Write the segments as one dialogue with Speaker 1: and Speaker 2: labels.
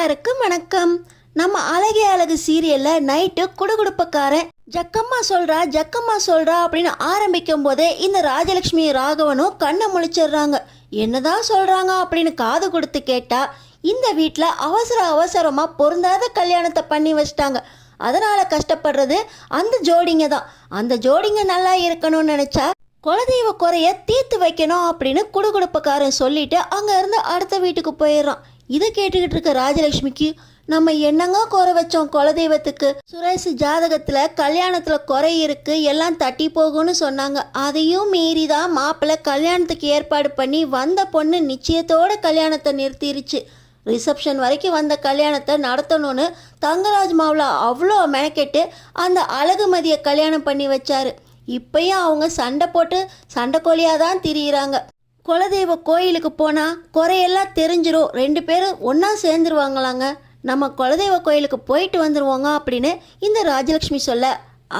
Speaker 1: எல்லாருக்கும் வணக்கம். நம்ம அழகே அழகு சீரியல்ல நைட்டு குடுகுடுப்பக்காரன் ஜக்கம்மா சொல்றா அப்படின்னு ஆரம்பிக்கும் போதே இந்த ராஜலட்சுமி ராகவனும் கண்ணை முழிச்சிடுறாங்க. என்னதான் சொல்றாங்க அப்படின்னு காது கொடுத்து கேட்டா இந்த வீட்டில் அவசரமா பொருந்தாத கல்யாணத்தை பண்ணி வச்சிட்டாங்க. அதனால கஷ்டப்படுறது அந்த ஜோடிங்க தான். அந்த ஜோடிங்க நல்லா இருக்கணும்னு நினைச்சா குலதெய்வ குறைய தீர்த்து வைக்கணும் அப்படின்னு குடுகுடுப்பக்காரன் சொல்லிட்டு அங்க இருந்து அடுத்த வீட்டுக்கு போயிடுறான். இதை கேட்டுக்கிட்டு இருக்க ராஜலட்சுமிக்கு நம்ம என்னங்க குறை வச்சோம் குலதெய்வத்துக்கு, சுரேஷ் ஜாதகத்துல கல்யாணத்துல குறை இருக்கு, எல்லாம் தட்டி போகும்னு சொன்னாங்க. அதையும் மீறி தான் மாப்பிள்ளை கல்யாணத்துக்கு ஏற்பாடு பண்ணி வந்த பொண்ணு நிச்சயத்தோட கல்யாணத்தை நிறுத்திருச்சு. ரிசப்ஷன் வரைக்கும் வந்த கல்யாணத்தை நடத்தணும்னு தங்கராஜ் மாவுல அவ்வளோ மெனக்கெட்டு அந்த அழகுமதியை கல்யாணம் பண்ணி வச்சாரு. இப்பயும் அவங்க சண்டை போட்டு சண்டைக்கோழியாக தான் திரியிறாங்க. குலதெய்வ கோயிலுக்கு போனால் குறையெல்லாம் தெரிஞ்சிடும், ரெண்டு பேரும் ஒன்றா சேர்ந்துருவாங்களாங்க. நம்ம குலதெய்வ கோயிலுக்கு போயிட்டு வந்துடுவோங்க அப்படின்னு இந்த ராஜலட்சுமி சொல்ல,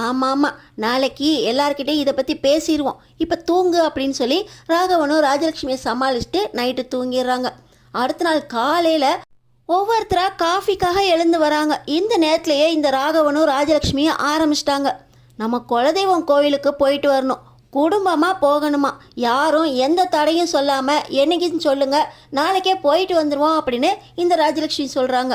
Speaker 1: ஆமாம் நாளைக்கு எல்லார்கிட்டையும் இதை பற்றி பேசிடுவோம், இப்போ தூங்கு அப்படின்னு சொல்லி ராகவனும் ராஜலட்சுமியை சமாளிச்சுட்டு நைட்டு தூங்கிடுறாங்க. அடுத்த நாள் காலையில் ஒவ்வொருத்தராக காஃபிக்காக எழுந்து வராங்க. இந்த நேரத்துலையே இந்த ராகவனும் ராஜலட்சுமியும் ஆரம்பிச்சிட்டாங்க. நம்ம குலதெய்வம் கோவிலுக்கு போயிட்டு வரணும், குடும்பமாக போகணுமா, யாரும் எந்த தடையும் சொல்லாமல் என்னைக்குன்னு சொல்லுங்கள், நாளைக்கே போயிட்டு வந்துடுவோம் அப்படின்னு இந்த ராஜலட்சுமி சொல்கிறாங்க.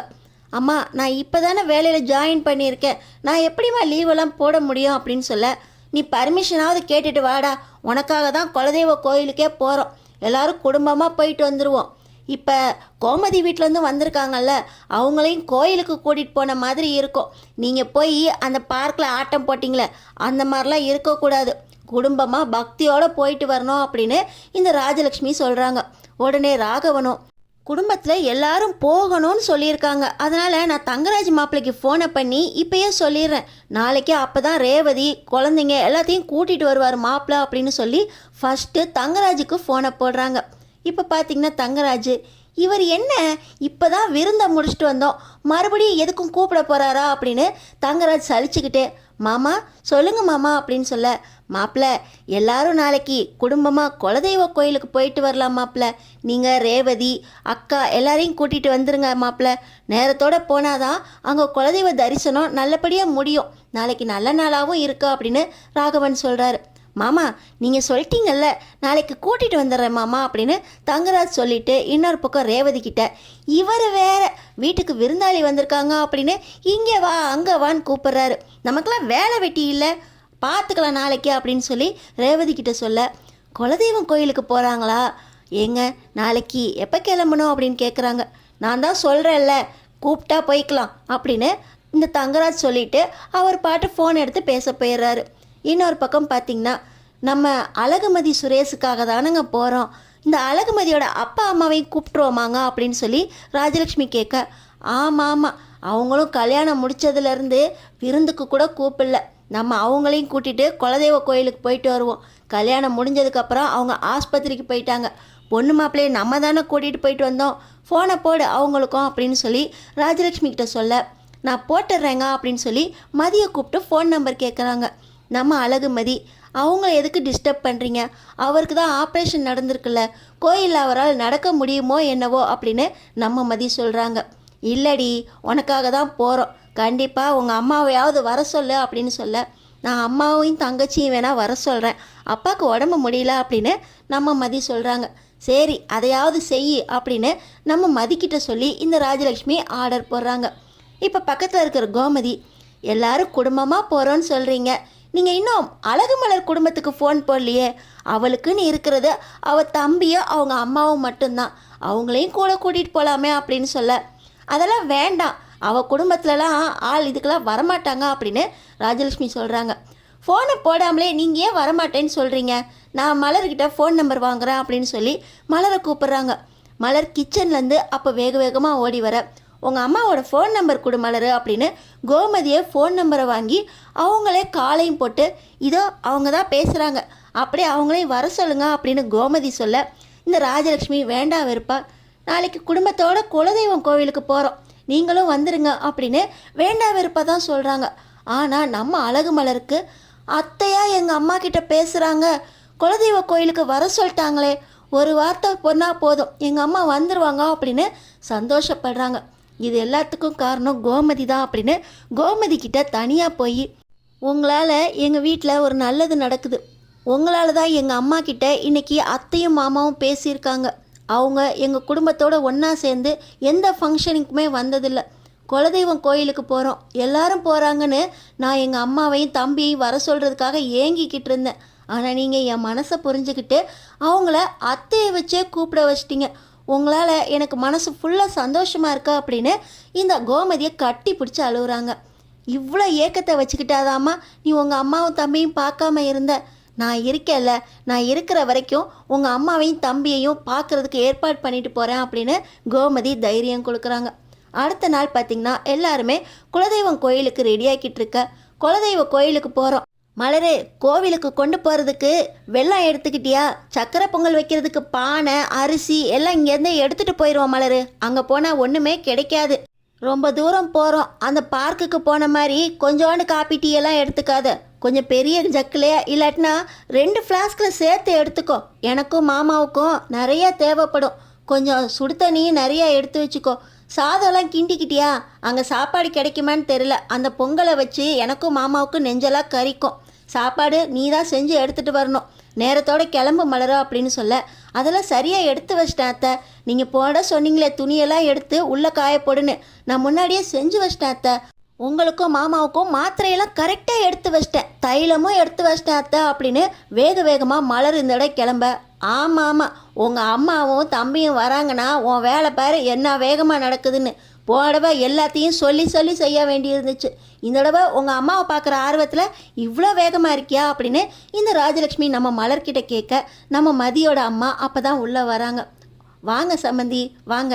Speaker 1: அம்மா நான் இப்போ தானே வேலையில் ஜாயின் பண்ணியிருக்கேன், நான் எப்படிம்மா லீவெல்லாம் போட முடியும் அப்படின்னு சொல்ல, நீ பர்மிஷனாவது கேட்டுட்டு வாடா, உனக்காக தான் குலதெய்வ கோயிலுக்கே போகிறோம், எல்லோரும் குடும்பமாக போயிட்டு வந்துடுவோம். இப்போ கோமதி வீட்டிலேருந்து வந்திருக்காங்கல்ல, அவங்களையும் கோயிலுக்கு கூட்டிகிட்டு போன மாதிரி இருக்கும். நீங்கள் போய் அந்த பார்க்கில் ஆட்டம் போட்டிங்களே அந்த மாதிரிலாம் இருக்கக்கூடாது, குடும்பமாக பக்தியோடு போயிட்டு வரணும் அப்படின்னு இந்த ராஜலட்சுமி சொல்கிறாங்க. உடனே ராகவனும் குடும்பத்தில் எல்லாரும் போகணும்னு சொல்லியிருக்காங்க, அதனால் நான் தங்கராஜ் மாப்பிள்ளைக்கு ஃபோனை பண்ணி இப்போயே சொல்லிடுறேன், நாளைக்கு அப்போ தான் ரேவதி குழந்தைங்க எல்லாத்தையும் கூட்டிகிட்டு வருவார் மாப்பிள்ளை அப்படின்னு சொல்லி ஃபஸ்ட்டு தங்கராஜுக்கு ஃபோனை போடுறாங்க. இப்போ பார்த்தீங்கன்னா தங்கராஜ், இவர் என்ன இப்போ தான் விருந்தை முடிச்சுட்டு வந்தோம், மறுபடியும் எதுக்கும் கூப்பிட போகிறாரா அப்படின்னு தங்கராஜ் சலிச்சுக்கிட்டே, மாமா சொல்லுங்க மாமா அப்படின்னு சொல்ல, மாப்பிள்ள எல்லாரும் நாளைக்கு குடும்பமாக குலதெய்வ கோயிலுக்கு போயிட்டு வரலாம் மாப்பிள்ள, நீங்கள் ரேவதி அக்கா எல்லாரையும் கூட்டிகிட்டு வந்துருங்க மாப்பிள்ள, நேரத்தோடு போனாதான் அங்கே குலதெய்வ தரிசனம் நல்லபடியாக முடியும், நாளைக்கு நல்ல நாளாகவும் இருக்கு அப்படின்னு ராகவன் சொல்கிறாரு. மாமா நீங்கள் சொல்லிட்டீங்கல்ல, நாளைக்கு கூட்டிகிட்டு வந்துடுறேன் மாமா அப்படின்னு தங்கராஜ் சொல்லிவிட்டு இன்னொரு பக்கம் ரேவதி கிட்ட, இவர் வேற வீட்டுக்கு விருந்தாளி வந்திருக்காங்க அப்படின்னு இங்கே வா அங்கே வான்னு கூப்பிட்றாரு, நமக்கெல்லாம் வேலை வெட்டி இல்லை, பார்த்துக்கலாம் நாளைக்கு அப்படின்னு சொல்லி ரேவதி கிட்ட சொல்ல, குலதெய்வம் கோயிலுக்கு போகிறாங்களா, ஏங்க நாளைக்கு எப்போ கிளம்பணும் அப்படின்னு கேட்குறாங்க. நான் தான் சொல்கிறேன்ல கூப்பிட்டா போய்க்கலாம் அப்படின்னு இந்த தங்கராஜ் சொல்லிவிட்டு அவர் பாட்டு ஃபோன் எடுத்து பேச போயிடுறாரு. இன்னொரு பக்கம் பார்த்திங்கன்னா நம்ம அழகுமதி சுரேஷுக்காக தானங்க போகிறோம், இந்த அழகுமதியோட அப்பா அம்மாவையும் கூப்பிட்ருவோமாங்க அப்படின்னு சொல்லி ராஜலட்சுமி கேட்க, ஆமாம் அவங்களும் கல்யாணம் முடித்ததுலேருந்து விருந்துக்கு கூட கூப்பிடல, நம்ம அவங்களையும் கூட்டிகிட்டு குலதெய்வ கோயிலுக்கு போயிட்டு வருவோம், கல்யாணம் முடிஞ்சதுக்கப்புறம் அவங்க ஆஸ்பத்திரிக்கு போயிட்டாங்க, பொண்ணு மாப்பிள்ளையை நம்ம தானே கூட்டிகிட்டு போயிட்டு வந்தோம், ஃபோனை போடு அவங்களுக்கும் அப்படின்னு சொல்லி ராஜலட்சுமி கிட்ட சொல்ல, நான் போட்டுடுறேங்க அப்படின்னு சொல்லி மதியை கூப்பிட்டு ஃபோன் நம்பர் கேட்குறாங்க. நம்ம அழகுமதி, அவங்க எதுக்கு டிஸ்டர்ப் பண்ணுறீங்க, அவருக்கு தான் ஆப்ரேஷன் நடந்திருக்குல்ல, கோயிலில் அவரால் நடக்க முடியுமோ என்னவோ அப்படின்னு நம்ம மதி சொல்கிறாங்க. இல்லடி உனக்காக தான் போகிறோம், கண்டிப்பாக உங்கள் அம்மாவையாவது வர சொல்லு அப்படின்னு சொல்ல, நான் அம்மாவையும் தங்கச்சியும் வேணால் வர சொல்கிறேன், அப்பாவுக்கு உடம்பு முடியல அப்படின்னு நம்ம மதி சொல்கிறாங்க. சரி அதையாவது செய் அப்படின்னு நம்ம மதிக்கிட்ட சொல்லி இந்த ராஜலட்சுமி ஆர்டர் போடுறாங்க. இப்போ பக்கத்தில் இருக்கிற கோமதி, எல்லாரும் குடும்பமாக போகிறோன்னு சொல்கிறீங்க, நீங்கள் இன்னும் அழகுமலர் குடும்பத்துக்கு ஃபோன் போடலையே, அவளுக்குன்னு இருக்கிறது அவள் தம்பியும் அவங்க அம்மாவும் மட்டும்தான், அவங்களையும் கூட கூட்டிகிட்டு போகலாமே அப்படின்னு சொல்ல, அதெல்லாம் வேண்டாம், அவள் குடும்பத்துலலாம் ஆள் இதுக்கெல்லாம் வரமாட்டாங்க அப்படின்னு ராஜலட்சுமி சொல்கிறாங்க. ஃபோனை போடாமலே நீங்கள் ஏன் வரமாட்டேன்னு சொல்கிறீங்க, நான் மலர்கிட்ட ஃபோன் நம்பர் வாங்குகிறேன் அப்படின்னு சொல்லி மலரை கூப்பிட்றாங்க. மலர் கிச்சன்லேருந்து அப்போ வேகமாக ஓடி வர, உங்கள் அம்மாவோட ஃபோன் நம்பர் கொடு மலர் அப்படின்னு கோமதியை ஃபோன் நம்பரை வாங்கி அவங்களே காலையும் போட்டு, இதோ அவங்க தான் பேசுகிறாங்க அப்படியே அவங்களையும் வர சொல்லுங்க அப்படின்னு கோமதி சொல்ல, இந்த ராஜலட்சுமி வேண்டாம் வெறுப்பா, நாளைக்கு குடும்பத்தோட குலதெய்வம் கோவிலுக்கு போகிறோம், நீங்களும் வந்துடுங்க அப்படின்னு வேண்டா வெறுப்பாக தான் சொல்கிறாங்க. ஆனால் நம்ம அழகு மலருக்கு, அத்தையா எங்கள் அம்மா கிட்ட பேசுகிறாங்க, குலதெய்வ கோயிலுக்கு வர சொல்லிட்டாங்களே, ஒரு வார்த்தை பொண்ணா போதும் எங்கள் அம்மா வந்துடுவாங்க அப்படின்னு சந்தோஷப்படுறாங்க. இது எல்லாத்துக்கும் காரணம் கோமதி தான் அப்படின்னு கோமதி கிட்ட தனியாக போய், உங்களால் எங்கள் வீட்டில் ஒரு நல்லது நடக்குது, உங்களால் தான் எங்கள் அம்மா கிட்ட இன்றைக்கி அத்தையும் மாமாவும் பேசியிருக்காங்க, அவங்க எங்கள் குடும்பத்தோடு ஒன்றா சேர்ந்து எந்த ஃபங்க்ஷனுக்குமே வந்ததில்லை, குலதெய்வம் கோயிலுக்கு போகிறோம் எல்லாரும் போகிறாங்கன்னு நான் எங்கள் அம்மாவையும் தம்பியையும் வர சொல்கிறதுக்காக ஏங்கிக்கிட்டு இருந்தேன். ஆனால் நீங்கள் என் மனசை புரிஞ்சுக்கிட்டு அவங்கள அத்தையை வச்சே கூப்பிட வச்சிட்டிங்க. உங்களால் எனக்கு மனசு ஃபுல்லாக சந்தோஷமாக இருக்கா அப்படின்னு இந்த கோமதியை கட்டி பிடிச்சி அழுகுறாங்க. இவ்வளோ ஏக்கத்தை வச்சுக்கிட்டாதாம்மா நீ உங்கள் அம்மாவும் தம்பியும் பார்க்காம இருந்த. நான் இருக்கேன்ல, நான் இருக்கிற வரைக்கும் உங்கள் அம்மாவையும் தம்பியையும் பார்க்குறதுக்கு ஏற்பாடு பண்ணிட்டு போகிறேன் அப்படின்னு கோமதி தைரியம் கொடுக்குறாங்க. அடுத்த நாள் பார்த்திங்கன்னா எல்லாருமே குலதெய்வம் கோயிலுக்கு ரெடியாக்கிட்டு இருக்க. குலதெய்வ கோயிலுக்கு போகிறோம். மலரு, கோவிலுக்கு கொண்டு போகிறதுக்கு வெல்லம் எடுத்துக்கிட்டியா? சக்கரை பொங்கல் வைக்கிறதுக்கு பானை அரிசி எல்லாம் இங்கேருந்து எடுத்துகிட்டு போயிடுவோம் மலரு. அங்கே போனால் ஒன்றுமே கிடைக்காது. ரொம்ப தூரம் போகிறோம். அந்த பார்க்குக்கு போன மாதிரி கொஞ்சோண்டு காப்பி டீ எல்லாம் எடுத்துக்காத. கொஞ்சம் பெரிய ஜக்கிலையா இல்லாட்டினா 2 ஃப்ளாஸ்கில் சேர்த்து எடுத்துக்கோ. எனக்கும் மாமாவுக்கும் நிறையா தேவைப்படும். கொஞ்சம் சுடு தண்ணியும் நிறையா எடுத்து வச்சுக்கோ. சாதம்லாம் கிண்டிக்கிட்டியா? அங்கே சாப்பாடு கிடைக்குமான்னு தெரில. அந்த பொங்கலை வச்சு எனக்கும் மாமாவுக்கும் நெஞ்செல்லாம் கறிக்கும். சாப்பாடு நீ தான் செஞ்சு எடுத்துகிட்டு வரணும். நேரத்தோடு கிளம்பு மலரா அப்படின்னு சொல்ல, அதெல்லாம் சரியாக எடுத்து வச்சிட்டேன் அத்தை. நீங்கள் போட சொன்னீங்களே துணியெல்லாம் எடுத்து உள்ளே காய போடுன்னு, நான் முன்னாடியே செஞ்சு வச்சிட்டேன் அத்தை. உங்களுக்கும் மாமாவுக்கும் மாத்திரையெல்லாம் கரெக்டாக எடுத்து வச்சிட்டேன், தைலமும் எடுத்து வச்சிட்டேன் அத்தை அப்படின்னு வேக வேகமாக மலர் இந்த இடம் கிளம்ப. ஆமாம் ஆமாம், உங்கள் அம்மாவும் தம்பியும் வராங்கன்னா உன் வேலை பாரு என்ன வேகமாக நடக்குதுன்னு. போடவை எல்லாத்தையும் சொல்லி சொல்லி செய்ய வேண்டியிருந்துச்சு. இந்த தடவை உங்கள் அம்மாவை பார்க்குற ஆர்வத்தில் இவ்வளோ வேகமாக இருக்கியா அப்படின்னு இந்த ராஜலக்ஷ்மி நம்ம மலர்கிட்ட கேட்க, நம்ம மதியோட அம்மா அப்போ தான் உள்ளே வராங்க. வாங்க சம்மந்தி வாங்க.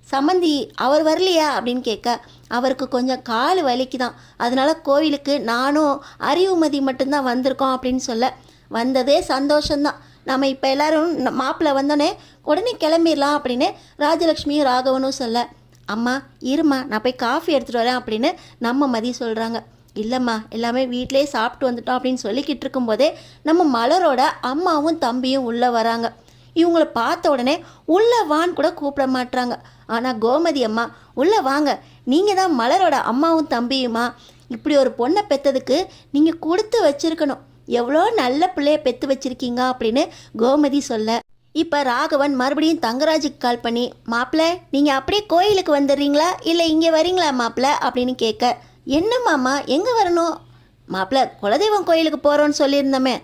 Speaker 1: சம்மந்தி அவர் வரலையா அப்படின்னு கேட்க, அவருக்கு கொஞ்சம் கால் வலிக்கு தான், அதனால் கோவிலுக்கு நானும் அறிவுமதி மட்டும்தான் வந்திருக்கோம் அப்படின்னு சொல்ல, வந்ததே சந்தோஷந்தான். நம்ம இப்போ எல்லோரும் மாப்பிள்ளை வந்தோடனே உடனே கிளம்பிடலாம் அப்படின்னு ராஜலக்ஷ்மியும் ராகவனும் சொல்ல, அம்மா இருமா நான் போய் காஃபி எடுத்துகிட்டு வரேன் அப்படின்னு நம்ம மதி சொல்கிறாங்க. இல்லைம்மா எல்லாமே வீட்டிலே சாப்பிட்டு வந்துட்டோம் அப்படின்னு சொல்லிக்கிட்டு இருக்கும்போதே நம்ம மலரோட அம்மாவும் தம்பியும் உள்ளே வராங்க. இவங்கள பார்த்த உடனே உள்ளே வான்னு கூட கூப்பிட மாட்டாங்க. ஆனால் கோமதி அம்மா உள்ளே வாங்க, நீங்கள் தான் மலரோட அம்மாவும் தம்பியுமா, இப்படி ஒரு பொண்ணை பெற்றதுக்கு நீங்கள் கொடுத்து வச்சுருக்கணும், எவ்வளோ நல்ல பிள்ளைய பெற்று வச்சுருக்கீங்க அப்படின்னு கோமதி சொல்ல, இப்போ ராகவன் மறுபடியும் தங்கராஜுக்கு கால் பண்ணி, மாப்பிள்ளை நீங்கள் அப்படியே கோயிலுக்கு வந்துடுறீங்களா இல்லை இங்கே வரீங்களா மாப்பிள்ளை அப்படின்னு கேட்க, என்ன மாமா எங்கே வரணும்? மாப்பிள்ளை குலதெய்வம் கோயிலுக்கு போகிறோன்னு சொல்லியிருந்தோமே.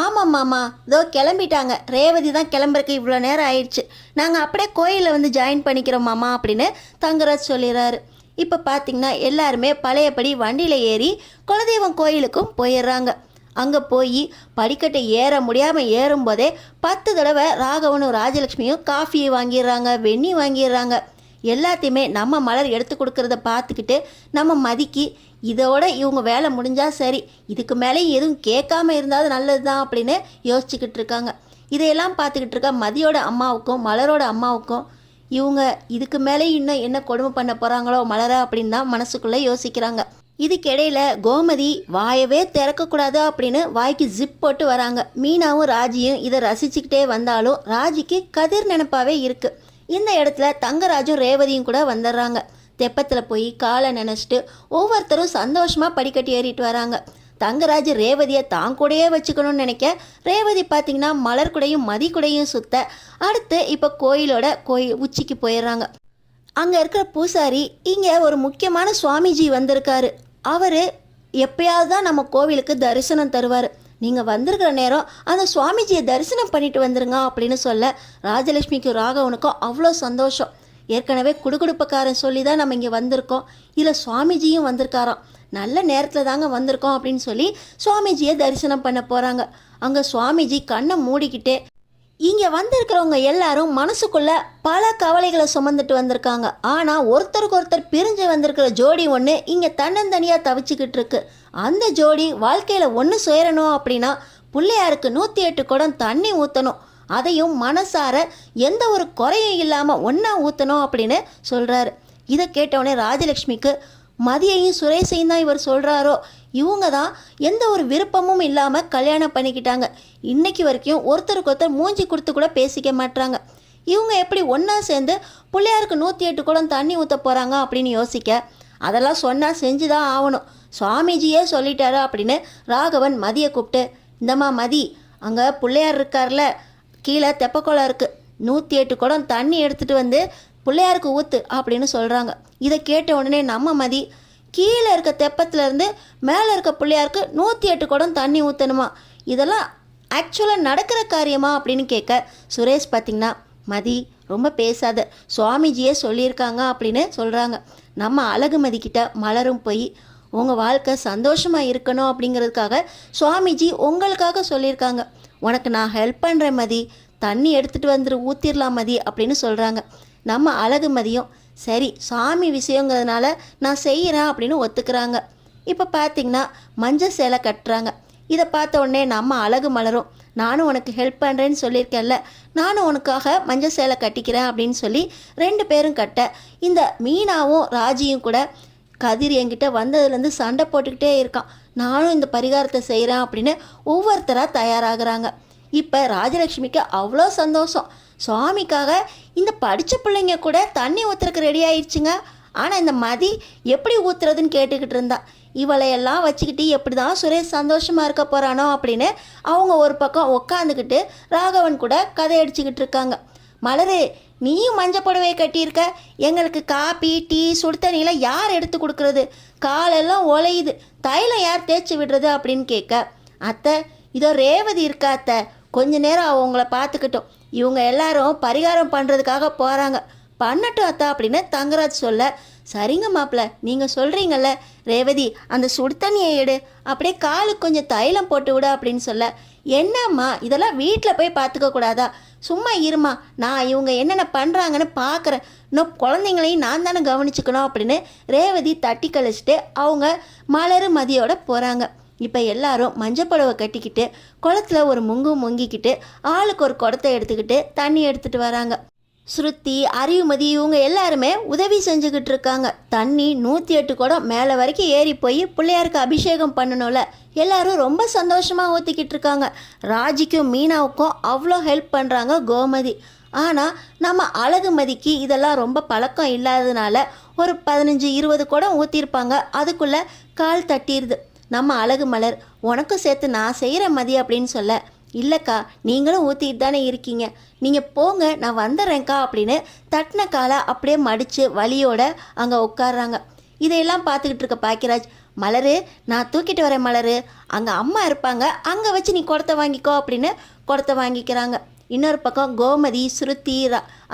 Speaker 1: ஆமாம் மாமா, இதோ கிளம்பிட்டாங்க, ரேவதி தான் கிளம்புறக்கு இவ்வளோ நேரம் ஆயிடுச்சு, நாங்கள் அப்படியே கோயிலில் வந்து ஜாயின் பண்ணிக்கிறோம் மாமா அப்படின்னு தங்கராஜ் சொல்லிடுறாரு. இப்போ பார்த்திங்கன்னா எல்லாருமே பழையபடி வண்டியில் ஏறி குலதெய்வம் கோயிலுக்கும் போயிடுறாங்க. அங்கே போய் படிக்கட்டை ஏற முடியாமல் ஏறும்போதே 10 தடவை ராகவனும் ராஜலக்ஷ்மியும் காஃபியை வாங்கிடுறாங்க, வெந்நி வாங்கிடுறாங்க. எல்லாத்தையுமே நம்ம மலர் எடுத்து கொடுக்கறத பார்த்துக்கிட்டு நம்ம மதிக்கு, இதோட இவங்க வேலை முடிஞ்சால் சரி, இதுக்கு மேலே எதுவும் கேட்காம இருந்தாலும் நல்லது தான் அப்படின்னு யோசிச்சுக்கிட்டு இருக்காங்க. இதையெல்லாம் பார்த்துக்கிட்டு இருக்க மதியோட அம்மாவுக்கும் மலரோட அம்மாவுக்கும், இவங்க இதுக்கு மேலே இன்னும் என்ன கொடுமை பண்ண போகிறாங்களோ மலரா அப்படின்னு தான் மனசுக்குள்ளே யோசிக்கிறாங்க. இதுக்கிடையில் கோமதி வாயவே திறக்கக்கூடாது அப்படின்னு வாய்க்கு ஜிப் போட்டு வராங்க. மீனாவும் ராஜியும் இதை ரசிச்சுக்கிட்டே வந்தாலும் ராஜிக்கு கதிர் நினப்பாவே இருக்குது. இந்த இடத்துல தங்கராஜும் ரேவதியும் கூட வந்துடுறாங்க. தெப்பத்தில் போய் காலை நினச்சிட்டு ஒவ்வொருத்தரும் சந்தோஷமாக படிக்கட்டி ஏறிட்டு வராங்க. தங்கராஜ் ரேவதியை தான் கூடயே வச்சுக்கணும்னு நினைக்க, ரேவதி பார்த்திங்கன்னா மலர் கூடையும் மதி கூடையும் சுத்த அடுத்து இப்போ கோயிலோட உச்சிக்கு போயிடுறாங்க. அங்கே இருக்கிற பூசாரி, இங்கே ஒரு முக்கியமான சுவாமிஜி வந்திருக்காரு, அவர் எப்பயாவது தான் நம்ம கோவிலுக்கு தரிசனம் தருவார், நீங்கள் வந்திருக்கிற நேரம் அந்த சுவாமிஜியை தரிசனம் பண்ணிட்டு வந்துருங்க அப்படின்னு சொல்ல, ராஜலக்ஷ்மிக்கும் ராகவனுக்கும் அவ்வளோ சந்தோஷம். ஏற்கனவே குடுகுடுப்பக்காரன் சொல்லி தான் நம்ம இங்கே வந்திருக்கோம், இதில் சுவாமிஜியும் வந்திருக்காராம், நல்ல நேரத்தில் தாங்க வந்திருக்கோம் அப்படின்னு சொல்லி சுவாமிஜியை தரிசனம் பண்ண போகிறாங்க. அங்கே சுவாமிஜி கண்ணை மூடிக்கிட்டே, இங்கே வந்திருக்கிறவங்க எல்லாரும் மனசுக்குள்ளே பல கவலைகளை சுமந்துட்டு வந்திருக்காங்க, ஆனால் ஒருத்தருக்கு ஒருத்தர் பிரிஞ்சு வந்திருக்கிற ஜோடி ஒன்று இங்கே தன்னந்தனியாக தவிச்சுக்கிட்டு இருக்கு. அந்த ஜோடி வாழ்க்கையில் ஒன்று சேரணும் அப்படின்னா பிள்ளையாருக்கு 108 குடம் தண்ணி ஊற்றணும், அதையும் மனசார எந்த ஒரு குறையும் இல்லாமல் ஒன்றா ஊற்றணும் அப்படின்னு சொல்கிறாரு. இதை கேட்டவுடனே ராஜலக்ஷ்மிக்கு, மதியையும் சுரேஷையும் தான் இவர் சொல்கிறாரோ, இவங்க தான் எந்த ஒரு விருப்பமும் இல்லாமல் கல்யாணம் பண்ணிக்கிட்டாங்க, இன்னைக்கு வரைக்கும் ஒருத்தருக்கு ஒருத்தர் மூஞ்சி கொடுத்து கூட பேசிக்க மாட்டாங்க, இவங்க எப்படி ஒன்றா சேர்ந்து பிள்ளையாருக்கு 108 குடம் தண்ணி ஊற்ற போகிறாங்க அப்படின்னு யோசிக்க, அதெல்லாம் சொன்னால் செஞ்சு தான் ஆகணும், சுவாமிஜியே சொல்லிட்டாரு அப்படின்னு ராகவன் மதியை கூப்பிட்டு, இந்தம்மா மதி, அங்கே பிள்ளையார் இருக்கார்ல, கீழே தெப்பக்குளம் இருக்குது, 108 குடம் தண்ணி எடுத்துகிட்டு வந்து பிள்ளையாருக்கு ஊற்று அப்படின்னு சொல்கிறாங்க. இதை கேட்ட உடனே நம்ம மதி, கீழே இருக்க தெப்பத்துலேருந்து மேலே இருக்க பிள்ளையாருக்கு 108 குடம் தண்ணி ஊற்றணுமா, இதெல்லாம் ஆக்சுவலாக நடக்கிற காரியமா அப்படின்னு கேட்க, சுரேஷ் பார்த்திங்கன்னா, மதி ரொம்ப பேசாத, சுவாமிஜியே சொல்லியிருக்காங்க அப்படின்னு சொல்கிறாங்க. நம்ம அழகுமதி கிட்ட மலரும் போய், உங்கள் வாழ்க்கை சந்தோஷமாக இருக்கணும் அப்படிங்கிறதுக்காக சுவாமிஜி உங்களுக்காக சொல்லியிருக்காங்க, உனக்கு நான் ஹெல்ப் பண்ணுறேன் மதி, தண்ணி எடுத்துகிட்டு வந்துட்டு ஊற்றிடலாம் மதி அப்படின்னு சொல்கிறாங்க. நம்ம அழகுமதியும் சரி சாமி விஷயங்கிறதுனால நான் செய்கிறேன் அப்படின்னு ஒத்துக்கிறாங்க. இப்போ பார்த்திங்கன்னா மஞ்சள் சேலை கட்டுறாங்க. இதை பார்த்த உடனே நம்ம அழகு மலரும், நானும் உனக்கு ஹெல்ப் பண்ணுறேன்னு சொல்லியிருக்கேன்ல, நானும் உனக்காக மஞ்சள் சேலை கட்டிக்கிறேன் அப்படின்னு சொல்லி 2 பேரும் கட்ட, இந்த மீனாவும் ராஜியும் கூட கதிர் என்கிட்ட வந்ததுலேருந்து சண்டை போட்டுக்கிட்டே இருக்கான், நானும் இந்த பரிகாரத்தை செய்கிறேன் அப்படின்னு ஒவ்வொருத்தராக தயாராகிறாங்க. இப்போ ராஜலக்ஷ்மிக்கு அவ்வளோ சந்தோஷம், சுவாமிக்காக இந்த படித்த பிள்ளைங்க கூட தண்ணி ஊற்றுறதுக்கு ரெடி ஆயிடுச்சுங்க. ஆனால் இந்த மதி எப்படி ஊற்றுறதுன்னு கேட்டுக்கிட்டு இருந்தா. இவளையெல்லாம் வச்சுக்கிட்டு எப்படி தான் சுரேஷ் சந்தோஷமாக இருக்க போகிறானோ அப்படின்னு அவங்க ஒரு பக்கம் உக்காந்துக்கிட்டு ராகவன் கூட கதை அடிச்சுக்கிட்டு இருக்காங்க. மலரு, நீயும் மஞ்சள் புடவை கட்டியிருக்க, எங்களுக்கு காப்பி டீ சுடு தண்ணியில் யார் எடுத்து கொடுக்குறது, காலெல்லாம் ஒலையுது, தைலம் யார் தேய்ச்சி விடுறது அப்படின்னு கேட்க, அத்தை இதோ ரேவதி இருக்கா அத்தை, கொஞ்ச நேரம் அவங்கள பார்த்துக்கிட்டோம், இவங்க எல்லாரும் பரிகாரம் பண்ணுறதுக்காக போகிறாங்க, பண்ணட்டும் அத்தா அப்படின்னு தங்கராஜ் சொல்ல, சரிங்க மாப்பிள்ள, நீங்கள் சொல்கிறீங்கல்ல ரேவதி, அந்த சுடு தண்ணியை எடு, அப்படியே காலுக்கு கொஞ்சம் தைலம் போட்டு விட அப்படின்னு சொல்ல, என்னம்மா இதெல்லாம் வீட்டில் போய் பார்த்துக்க கூடாதா, சும்மா இருமா, நான் இவங்க என்னென்ன பண்ணுறாங்கன்னு பார்க்குறேன், இன்னும் குழந்தைங்களையும் நான் தானே கவனிச்சுக்கணும் அப்படின்னு ரேவதி தட்டி கழிச்சிட்டு அவங்க மலரு மதியோட போகிறாங்க. இப்போ எல்லாரும் மஞ்சள் புடவை கட்டிக்கிட்டு குளத்துல ஒரு முங்கிக்கிட்டு ஆளுக்கு ஒரு குடத்தை எடுத்துக்கிட்டு தண்ணி எடுத்துகிட்டு வராங்க. ஸ்ருதி, அறிவுமதி இவங்க எல்லாருமே உதவி செஞ்சுக்கிட்டு இருக்காங்க. தண்ணி 108 குடம் மேலே வரைக்கும் ஏறி போய் பிள்ளையாருக்கு அபிஷேகம் பண்ணணும்ல, எல்லாரும் ரொம்ப சந்தோஷமாக ஊற்றிக்கிட்டு இருக்காங்க. ராஜிக்கும் மீனாவுக்கும் அவ்வளோ ஹெல்ப் பண்ணுறாங்க கோமதி. ஆனால் நம்ம அழகுமதிக்கு இதெல்லாம் ரொம்ப பழக்கம் இல்லாததுனால ஒரு 15-20 குடம் ஊற்றிருப்பாங்க, அதுக்குள்ளே கால் தட்டிடுது. நம்ம அழகு மலர், உனக்கும் சேர்த்து நான் செய்கிற மதி அப்படின்னு சொல்ல, இல்லைக்கா நீங்களும் ஊற்றிட்டு தானே இருக்கீங்க, நீங்கள் போங்க நான் வந்துடுறேன்க்கா அப்படின்னு தட்டின காலை அப்படியே மடித்து வலியோட அங்கே உட்காடுறாங்க. இதையெல்லாம் பார்த்துக்கிட்டு இருக்க பாக்கியராஜ், மலரு நான் தூக்கிட்டு வரேன் மலரு, அங்கே அம்மா இருப்பாங்க, அங்கே வச்சு நீ குடத்தை வாங்கிக்கோ அப்படின்னு குடத்தை வாங்கிக்கிறாங்க. இன்னொரு பக்கம் கோமதி, ஸ்ருதி,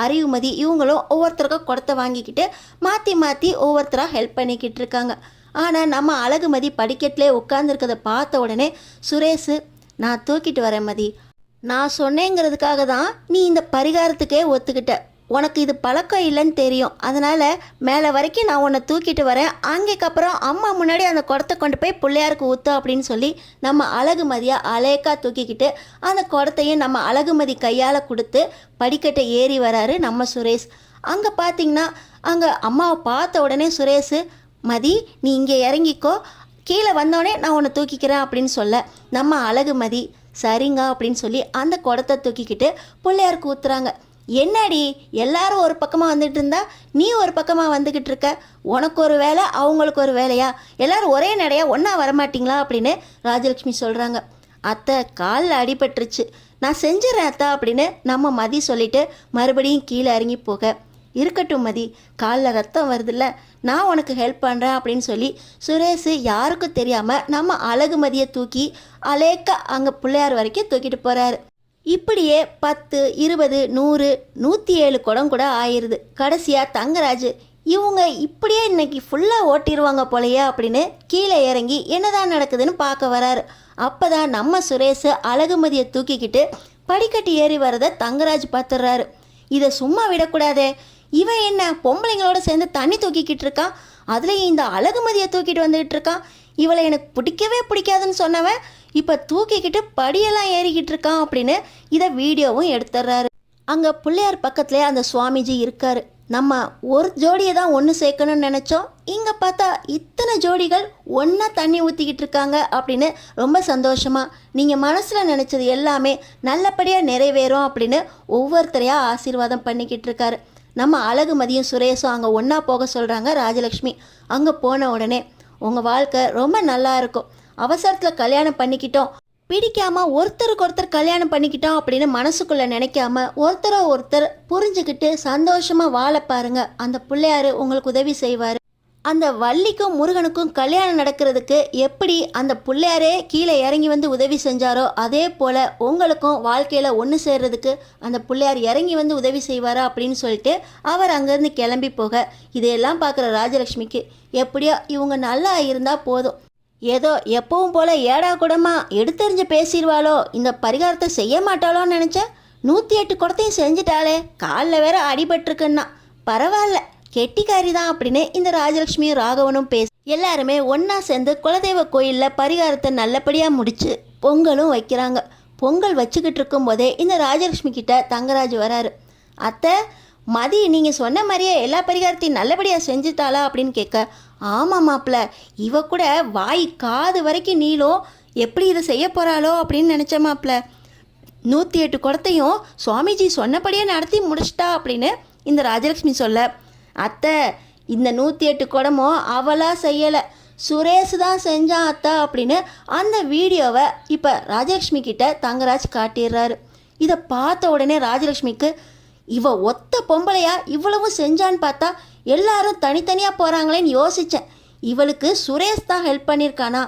Speaker 1: அறிவுமதி இவங்களும் ஒவ்வொருத்தருக்கும் குடத்தை வாங்கிக்கிட்டு மாற்றி மாற்றி ஒவ்வொருத்தராக ஹெல்ப் பண்ணிக்கிட்டு இருக்காங்க. ஆனால் நம்ம அழகுமதி படிக்கட்டிலே உட்காந்துருக்கதை பார்த்த உடனே சுரேஷ், நான் தூக்கிட்டு வரேன் மதி, நான் சொன்னேங்கிறதுக்காக தான் நீ இந்த பரிகாரத்துக்கே ஒத்துக்கிட்ட, உனக்கு இது பழக்கம் இல்லைன்னு தெரியும், அதனால் மேலே வரைக்கும் நான் உன்னை தூக்கிட்டு வரேன், அங்கேக்கப்புறம் அம்மா முன்னாடி அந்த குடத்தை கொண்டு போய் பிள்ளையாருக்கு ஊற்று அப்படின்னு சொல்லி நம்ம அழகுமதியை அலேக்கா தூக்கிக்கிட்டு அந்த குடத்தையும் நம்ம அழகுமதி கையால் கொடுத்து படிக்கட்டை ஏறி வராரு நம்ம சுரேஷ். அங்கே பார்த்திங்கன்னா அங்கே அம்மாவை பார்த்த உடனே சுரேஷ், மதி நீ இங்கே இறங்கிக்கோ, கீழே வந்தோடனே நான் உன்னை தூக்கிக்கிறேன் அப்படின்னு சொல்ல, நம்ம அழகுமதி சரிங்க அப்படின்னு சொல்லி அந்த குடத்தை தூக்கிக்கிட்டு பிள்ளையாருக்கு ஊற்றுறாங்க. என்னடி எல்லாரும் ஒரு பக்கமாக வந்துட்டு இருந்தா நீ ஒரு பக்கமாக வந்துக்கிட்டு இருக்க, உனக்கு ஒரு வேலை அவங்களுக்கு ஒரு வேலையா, எல்லாரும் ஒரே நடையா ஒன்றா வரமாட்டிங்களா அப்படின்னு ராஜலக்ஷ்மி சொல்கிறாங்க. அத்தை காலில் அடிபட்டுருச்சு, நான் செஞ்சிடறேன் அத்தா அப்படின்னு நம்ம மதி சொல்லிவிட்டு மறுபடியும் கீழே இறங்கி போக, இருக்கட்டும் மதி, காலில் ரத்தம் வருதில்ல, நான் உனக்கு ஹெல்ப் பண்ணுறேன் அப்படின்னு சொல்லி சுரேஷ் யாருக்கும் தெரியாமல் நம்ம அழகுமதியை தூக்கி அலேக்கா அங்கே பிள்ளையார் வரைக்கும் தூக்கிட்டு போகிறாரு. இப்படியே 10, 20, 100, 107 குடம் கூட ஆயிடுது. கடைசியாக தங்கராஜ், இவங்க இப்படியே இன்னைக்கு ஃபுல்லாக ஓட்டிடுவாங்க போலையே அப்படின்னு கீழே இறங்கி என்னதான் நடக்குதுன்னு பார்க்க வராரு. அப்போ தான் நம்ம சுரேஷ் அழகுமதியை தூக்கிக்கிட்டு படிக்கட்டு ஏறி வரதை தங்கராஜ் பார்த்துடுறாரு. இதை சும்மா விடக்கூடாதே, இவன் என்ன பொம்பளைங்களோட சேர்ந்து தண்ணி தூக்கிக்கிட்டு இருக்கான், அதுலேயும் இந்த அழகுமதியை தூக்கிட்டு வந்துக்கிட்டு இருக்கான், இவளை எனக்கு பிடிக்கவே பிடிக்காதுன்னு சொன்னவன் இப்போ தூக்கிக்கிட்டு படியெல்லாம் ஏறிக்கிட்டு இருக்கான் அப்படின்னு இதை வீடியோவும் எடுத்துடுறாரு. அங்கே பிள்ளையார் பக்கத்துலேயே அந்த சுவாமிஜி இருக்கார். நம்ம ஒரு ஜோடியை தான் ஒன்று சேர்க்கணும்னு நினச்சோம், இங்கே பார்த்தா இத்தனை ஜோடிகள் ஒன்றா தண்ணி ஊற்றிக்கிட்டு இருக்காங்க அப்படின்னு ரொம்ப சந்தோஷமாக நீங்கள் மனசில் நினச்சது எல்லாமே நல்லபடியாக நிறைவேறும் அப்படின்னு ஒவ்வொருத்தரையாக ஆசீர்வாதம் பண்ணிக்கிட்டு இருக்காரு. நம்ம அழகுமதியும் சுரேஷும் அங்கே ஒன்றா போக சொல்கிறாங்க ராஜலக்ஷ்மி. அங்கே போன உடனே உங்கள் வாழ்க்கை ரொம்ப நல்லா இருக்கும், அவசரத்தில் கல்யாணம் பண்ணிக்கிட்டோம், பிடிக்காமல் ஒருத்தருக்கு ஒருத்தர் கல்யாணம் பண்ணிக்கிட்டோம் அப்படின்னு மனசுக்குள்ளே நினைக்காம ஒருத்தரை ஒருத்தர் புரிஞ்சுக்கிட்டு சந்தோஷமாக வாழ பாருங்க. அந்த பிள்ளையார் உங்களுக்கு உதவி செய்வார். அந்த வள்ளிக்கும் முருகனுக்கும் கல்யாணம் நடக்கிறதுக்கு எப்படி அந்த பிள்ளையாரே கீழே இறங்கி வந்து உதவி செஞ்சாரோ அதே போல் உங்களுக்கும் வாழ்க்கையில் ஒன்று சேர்றதுக்கு அந்த பிள்ளையார் இறங்கி வந்து உதவி செய்வாரா அப்படின்னு சொல்லிட்டு அவர் அங்கேருந்து கிளம்பி போக இதையெல்லாம் பார்க்குற ராஜலக்ஷ்மிக்கு எப்படியோ இவங்க நல்லா இருந்தால் போதும், ஏதோ எப்பவும் போல் ஏடா கூடமாக எடுத்தெறிஞ்சு பேசிடுவாளோ, இந்த பரிகாரத்தை செய்ய மாட்டாளோன்னு நினச்சேன். 108 குடத்தையும் செஞ்சிட்டாளே, காலில் வேற அடிபட்டிருக்குன்னா பரவாயில்ல, கெட்டிக்காரி தான் அப்படின்னு இந்த ராஜலக்ஷ்மியும் ராகவனும் பேசி எல்லாருமே ஒன்றா சேர்ந்து குலதெய்வ கோயிலில் பரிகாரத்தை நல்லபடியாக முடித்து பொங்கலும் வைக்கிறாங்க. பொங்கல் வச்சுக்கிட்டு இருக்கும்போதே இந்த ராஜலக்ஷ்மி கிட்ட தங்கராஜ் வராரு. அத்தை, மதி நீங்கள் சொன்ன மாதிரியே எல்லா பரிகாரத்தையும் நல்லபடியாக செஞ்சுட்டாளா அப்படின்னு கேட்க, ஆமாம் மாப்பிள்ள, இவ கூட வாய் காது வரைக்கும் நீளும், எப்படி இதை செய்ய போகிறாளோ அப்படின்னு நினச்ச மாப்பிள்ள. 108 குடத்தையும் சுவாமிஜி சொன்னபடியே நடத்தி முடிச்சிட்டா அப்படின்னு இந்த ராஜலக்ஷ்மி சொல்ல, அத்தை இந்த 108 குடமும் அவளாக செய்யலை, சுரேஷ் தான் செஞ்சான் அத்தா அப்படின்னு அந்த வீடியோவை இப்போ ராஜலக்ஷ்மி கிட்ட தங்கராஜ் காட்டிடுறாரு. இதை பார்த்த உடனே ராஜலக்ஷ்மிக்கு இவ ஒத்த பொம்பளையா இவ்வளவும் செஞ்சான்னு பார்த்தா எல்லாரும் தனித்தனியாக போகிறாங்களேன்னு யோசித்தேன். இவளுக்கு சுரேஷ் தான் ஹெல்ப் பண்ணியிருக்கானா?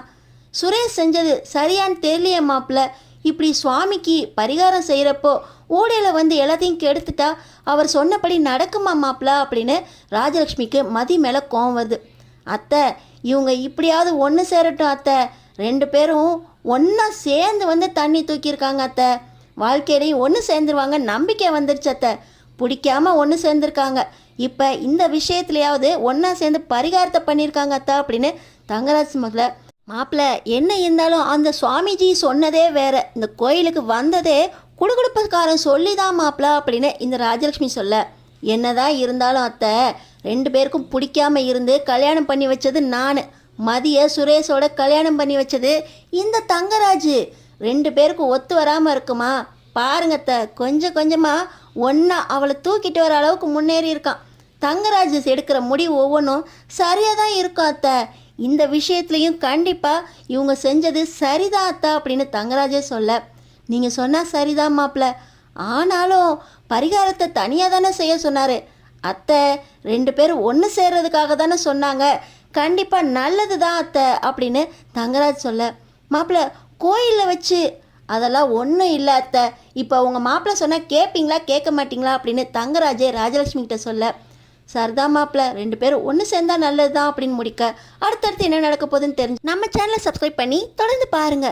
Speaker 1: சுரேஷ் செஞ்சது சரியான்னு தெரியலையே மாப்பிள்ள. இப்படி சுவாமிக்கு பரிகாரம் செய்கிறப்போ ஊடையில் வந்து எல்லாத்தையும் கெடுத்துட்டா அவர் சொன்னபடி நடக்குமா மாப்பிள்ள அப்படின்னு ராஜலக்ஷ்மிக்கு மதி மேலே கோவம் வருது. அத்தை, இவங்க இப்படியாவது ஒன்று சேரட்டும் அத்தை, 2 பேரும் ஒன்றா சேர்ந்து வந்து தண்ணி தூக்கியிருக்காங்க அத்தை, வாழ்க்கையிலையும் ஒன்று சேர்ந்துருவாங்க நம்பிக்கை வந்துருச்சு அத்தை, பிடிக்காமல் ஒன்று சேர்ந்துருக்காங்க, இப்போ இந்த விஷயத்துலையாவது ஒன்றா சேர்ந்து பரிகாரத்தை பண்ணியிருக்காங்க அத்தா அப்படின்னு தங்கராஜ் முதல்ல. மாப்பிள்ள, என்ன இருந்தாலும் அந்த சுவாமிஜி சொன்னதே வேற, இந்த கோயிலுக்கு வந்ததே குடுகுடுப்பக்காரன் சொல்லி தான் மாப்பிள்ள அப்படின்னு இந்த ராஜலக்ஷ்மி சொல்ல, என்னதான் இருந்தாலும் அத்தை 2 பேருக்கும் பிடிக்காம இருந்து கல்யாணம் பண்ணி வச்சது நான், மதிய சுரேஷோட கல்யாணம் பண்ணி வச்சது இந்த தங்கராஜ், 2 பேருக்கும் ஒத்து வராமல் இருக்குமா? பாருங்கத்த, கொஞ்சம் கொஞ்சமாக ஒன்றா அவளை தூக்கிட்டு வர அளவுக்கு முன்னேறி இருக்கான். தங்கராஜ் எடுக்கிற முடிவு ஒவ்வொன்றும் சரியாக தான் இருக்கும் அத்தை, இந்த விஷயத்துலையும் கண்டிப்பாக இவங்க செஞ்சது சரிதான் அத்தா அப்படின்னு தங்கராஜே சொல்ல, நீங்கள் சொன்னால் சரிதான் மாப்பிள்ள, ஆனாலும் பரிகாரத்தை தனியாக தானே செய்ய சொன்னார் அத்தை, 2 பேரும் ஒன்று சேர்றதுக்காக தானே சொன்னாங்க, கண்டிப்பாக நல்லது தான் அத்தை அப்படின்னு தங்கராஜ் சொல்ல, மாப்பிள்ள கோயிலில் வச்சு அதெல்லாம் ஒன்றும் இல்லை அத்தை, இப்போ உங்கள் மாப்பிள்ளை சொன்னால் கேட்பீங்களா கேட்க மாட்டிங்களா அப்படின்னு தங்கராஜே ராஜலக்ஷ்மி கிட்ட சொல்ல, சரிதா மாப்பிள்ள, 2 பேரும் ஒன்று சேர்ந்தால் நல்லது தான் அப்படின்னு முடிக்க அடுத்தடுத்து என்ன நடக்க போகுதுன்னு தெரிஞ்சு நம்ம சேனலை சப்ஸ்கிரைப் பண்ணி தொடர்ந்து பாருங்கள்.